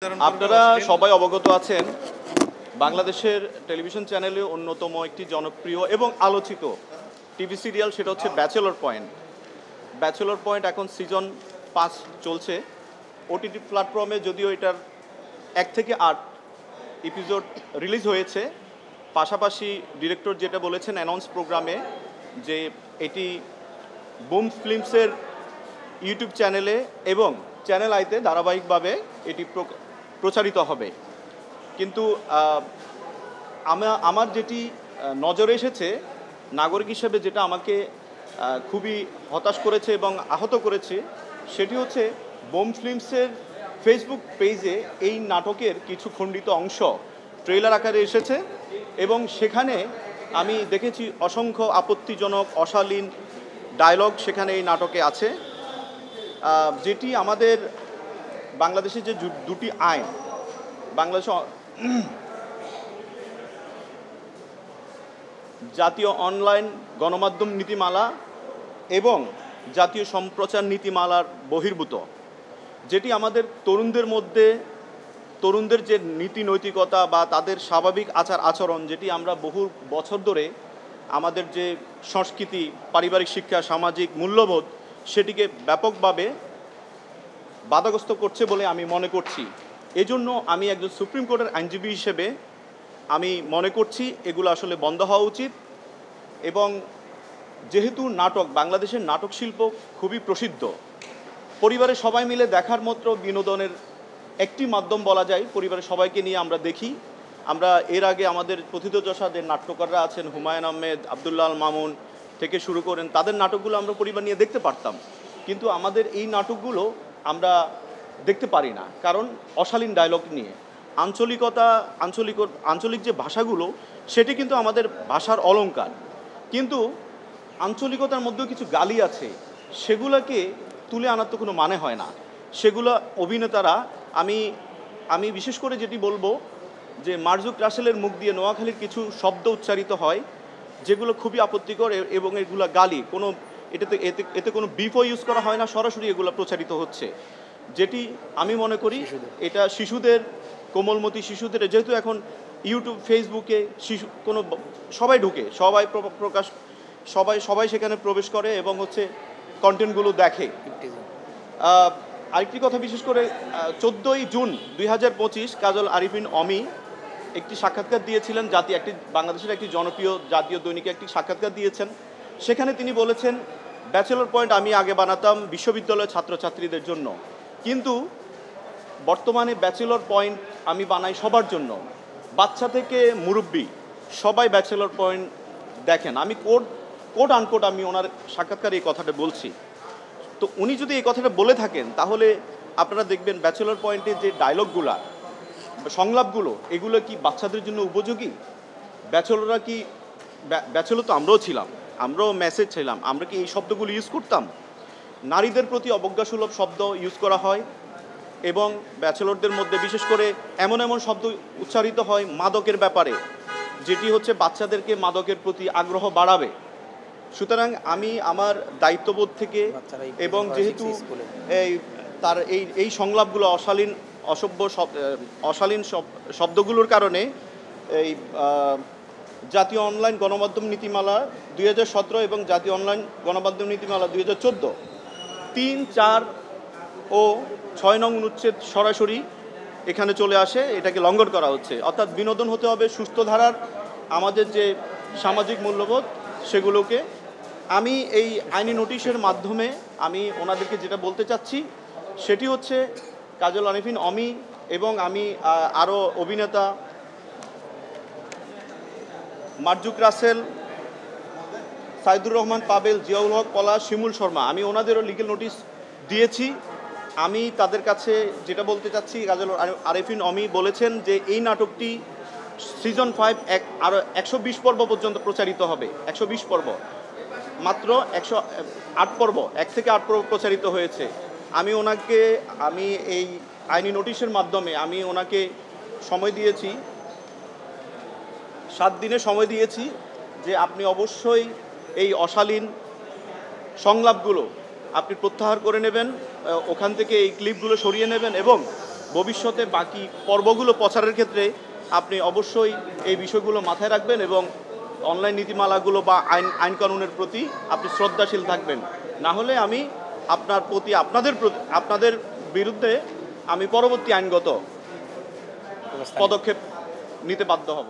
আপনারা সবাই অবগত আছেন বাংলাদেশের টেলিভিশন চ্যানেলে অন্যতম একটি জনপ্রিয় এবং আলোচিত টিভি সিরিয়াল, সেটা হচ্ছে ব্যাচেলর পয়েন্ট। ব্যাচেলর পয়েন্ট এখন সিজন 5 চলছে ওটিটি প্ল্যাটফর্মে। যদিও এটার 1 থেকে 8 এপিসোড রিলিজ হয়েছে, পাশাপাশি ডিরেক্টর যেটা বলেছেন অ্যানাউন্স প্রোগ্রামে যে এটি বুম ফিল্মসের ইউটিউব চ্যানেলে এবং চ্যানেল আইতে ধারাবাহিকভাবে এটি প্রচারিত হবে। কিন্তু আমার যেটি নজরে এসেছে নাগরিক হিসেবে, যেটা আমাকে খুবই হতাশ করেছে এবং আহত করেছে, সেটি হচ্ছে বুম ফিল্মসের ফেসবুক পেজে এই নাটকের কিছু খণ্ডিত অংশ ট্রেলার আকারে এসেছে এবং সেখানে আমি দেখেছি অসংখ্য আপত্তিজনক অশালীন ডায়লগ সেখানে এই নাটকে আছে, যেটি আমাদের বাংলাদেশের যে দুটি আইন, বাংলাদেশ জাতীয় অনলাইন গণমাধ্যম নীতিমালা এবং জাতীয় সম্প্রচার নীতিমালার বহির্ভূত, যেটি আমাদের তরুণদের যে নীতি নৈতিকতা বা তাদের স্বাভাবিক আচার আচরণ, যেটি আমরা বহু বছর ধরে আমাদের যে সংস্কৃতি, পারিবারিক শিক্ষা, সামাজিক মূল্যবোধ, সেটিকে ব্যাপকভাবে বাধাগ্রস্ত করছে বলে আমি মনে করছি। এজন্য আমি একজন সুপ্রিম কোর্টের আইনজীবী হিসেবে আমি মনে করছি এগুলো আসলে বন্ধ হওয়া উচিত। এবং যেহেতু বাংলাদেশের নাটক শিল্প খুবই প্রসিদ্ধ, পরিবারের সবাই মিলে দেখার মতো বিনোদনের একটি মাধ্যম বলা যায়। পরিবারের সবাইকে নিয়ে আমরা দেখি। আমরা এর আগে আমাদের প্রথিতযশা যে নাট্যকাররা আছেন, হুমায়ুন আহমেদ, আবদুল্লাহ আল মামুন থেকে শুরু করেন, তাদের নাটকগুলো আমরা পরিবার নিয়ে দেখতে পারতাম। কিন্তু আমাদের এই নাটকগুলো আমরা দেখতে পারি না, কারণ অশালীন ডায়লগ নিয়ে আঞ্চলিক যে ভাষাগুলো, সেটি কিন্তু আমাদের ভাষার অলংকার, কিন্তু আঞ্চলিকতার মধ্যেও কিছু গালি আছে, সেগুলোকে তুলে আনার তো কোনো মানে হয় না। সেগুলো অভিনেতারা, আমি বিশেষ করে যেটি বলবো যে মার্জুক রাসেলের মুখ দিয়ে নোয়াখালীর কিছু শব্দ উচ্চারিত হয় যেগুলো খুবই আপত্তিকর এবং এগুলো গালি, এতে কোনো বিফও ইউজ করা হয় না, সরাসরি এগুলো প্রচারিত হচ্ছে, যেটি আমি মনে করি এটা শিশুদের, কোমলমতি শিশুদের, যেহেতু এখন ইউটিউব ফেসবুকে সবাই ঢুকে, সবাই সেখানে প্রবেশ করে এবং কন্টেন্টগুলো দেখে। আরেকটি কথা, বিশেষ করে 14ই জুন 2025 কাজল আরিফিন অমি একটি সাক্ষাৎকার দিয়েছিলেন, বাংলাদেশের একটি জনপ্রিয় জাতীয় দৈনিকে একটি সাক্ষাৎকার দিয়েছেন। সেখানে তিনি বলেছেন, ব্যাচেলর পয়েন্ট আমি আগে বানাতাম বিশ্ববিদ্যালয়ের ছাত্রছাত্রীদের জন্য, কিন্তু বর্তমানে ব্যাচেলর পয়েন্ট আমি বানাই সবার জন্য, বাচ্চা থেকে মুরব্বী সবাই ব্যাচেলর পয়েন্ট দেখেন। আমি কোট আনকোট আমি ওনার সাক্ষাৎকারে এই কথাটা বলছি। তো উনি যদি এই কথাটা বলে থাকেন, তাহলে আপনারা দেখবেন ব্যাচেলর পয়েন্টের যে ডায়লগগুলো, সংলাপগুলো, এগুলো কি বাচ্চাদের জন্য উপযোগী? ব্যাচেলর তো আমরাও ছিলাম, আমরাও মেসেজ ছিলাম, আমরা কি এই শব্দগুলো ইউজ করতাম? নারীদের প্রতি অবজ্ঞাসুলভ শব্দ ইউজ করা হয় এবং ব্যাচেলরদের মধ্যে বিশেষ করে এমন শব্দ উচ্চারিত হয় মাদকের ব্যাপারে, যেটি বাচ্চাদেরকে মাদকের প্রতি আগ্রহ বাড়াবে। সুতরাং আমি আমার দায়িত্ববোধ থেকে, এবং যেহেতু এই সংলাপগুলো অশালীন শব্দগুলোর কারণে এই জাতীয় অনলাইন গণমাধ্যম নীতিমালা 2017 এবং জাতীয় অনলাইন গণমাধ্যম নীতিমালা 2014 3, 4 ও 6 নং অনুচ্ছেদ সরাসরি এখানে চলে আসে, এটাকে লঙ্ঘন করা হচ্ছে। অর্থাৎ বিনোদন হতে হবে সুস্থ ধারার, আমাদের যে সামাজিক মূল্যবোধ সেগুলোকে। আমি এই আইনি নোটিশের মাধ্যমে আমি ওনাদেরকে যেটা বলতে চাচ্ছি, সেটি হচ্ছে কাজল আরিফিন অমি এবং আমি আরও অভিনেতা মার্জুক রাসেল, সাইদুর রহমান পাবেল, জিয়াউল হক পলাশ, শিমুল শর্মা, আমি ওনাদেরও লিগ্যাল নোটিশ দিয়েছি। আমি তাদের কাছে যেটা বলতে চাচ্ছি, কাজল আরিফিন অমি বলেছেন যে এই নাটকটি সিজন 5 আরও 120 পর্ব পর্যন্ত প্রচারিত হবে। 120 পর্ব, মাত্র 108 পর্ব, 1 থেকে 8 পর্ব প্রচারিত হয়েছে। আমি এই আইনি নোটিশের মাধ্যমে আমি ওনাকে সময় দিয়েছি, 7 দিনের সময় দিয়েছি, যে আপনি অবশ্যই এই অশালীন সংলাপগুলো আপনি প্রত্যাহার করে নেবেন, ওখান থেকে এই ক্লিপগুলো সরিয়ে নেবেন এবং ভবিষ্যতে বাকি পর্বগুলো প্রচারের ক্ষেত্রে আপনি অবশ্যই এই বিষয়গুলো মাথায় রাখবেন এবং অনলাইন নীতিমালাগুলো বা আইন কানুনের প্রতি আপনি শ্রদ্ধাশীল থাকবেন। না হলে আমি আপনাদের বিরুদ্ধে আমি পরবর্তী আইনগত পদক্ষেপ নিতে বাধ্য হব।